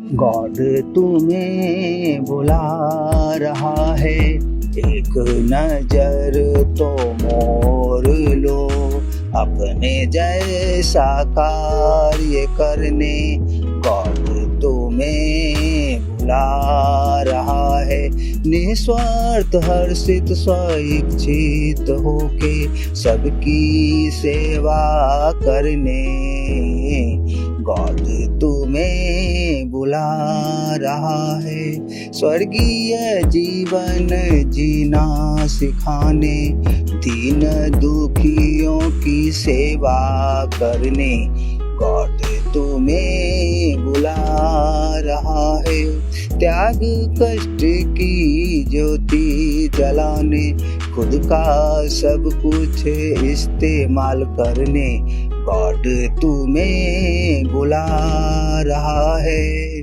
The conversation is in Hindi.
गॉड तुम्हें बुला रहा है, एक नजर तो मोर लो, अपने जैसा कार्य करने गॉड तुम्हें बुला रहा है। निस्वार्थ हर्षित स्वेच्छित होके सबकी सेवा करने गॉड तुम्हें बुला रहा है। स्वर्गीय जीवन जीना सिखाने, दीन दुखियों की सेवा करने गॉड तुम्हें बुला रहा है। त्याग कष्ट की ज्योति जलाने, खुद का सब कुछ इस्तेमाल करने गॉड तुम्हें बुला रहा है।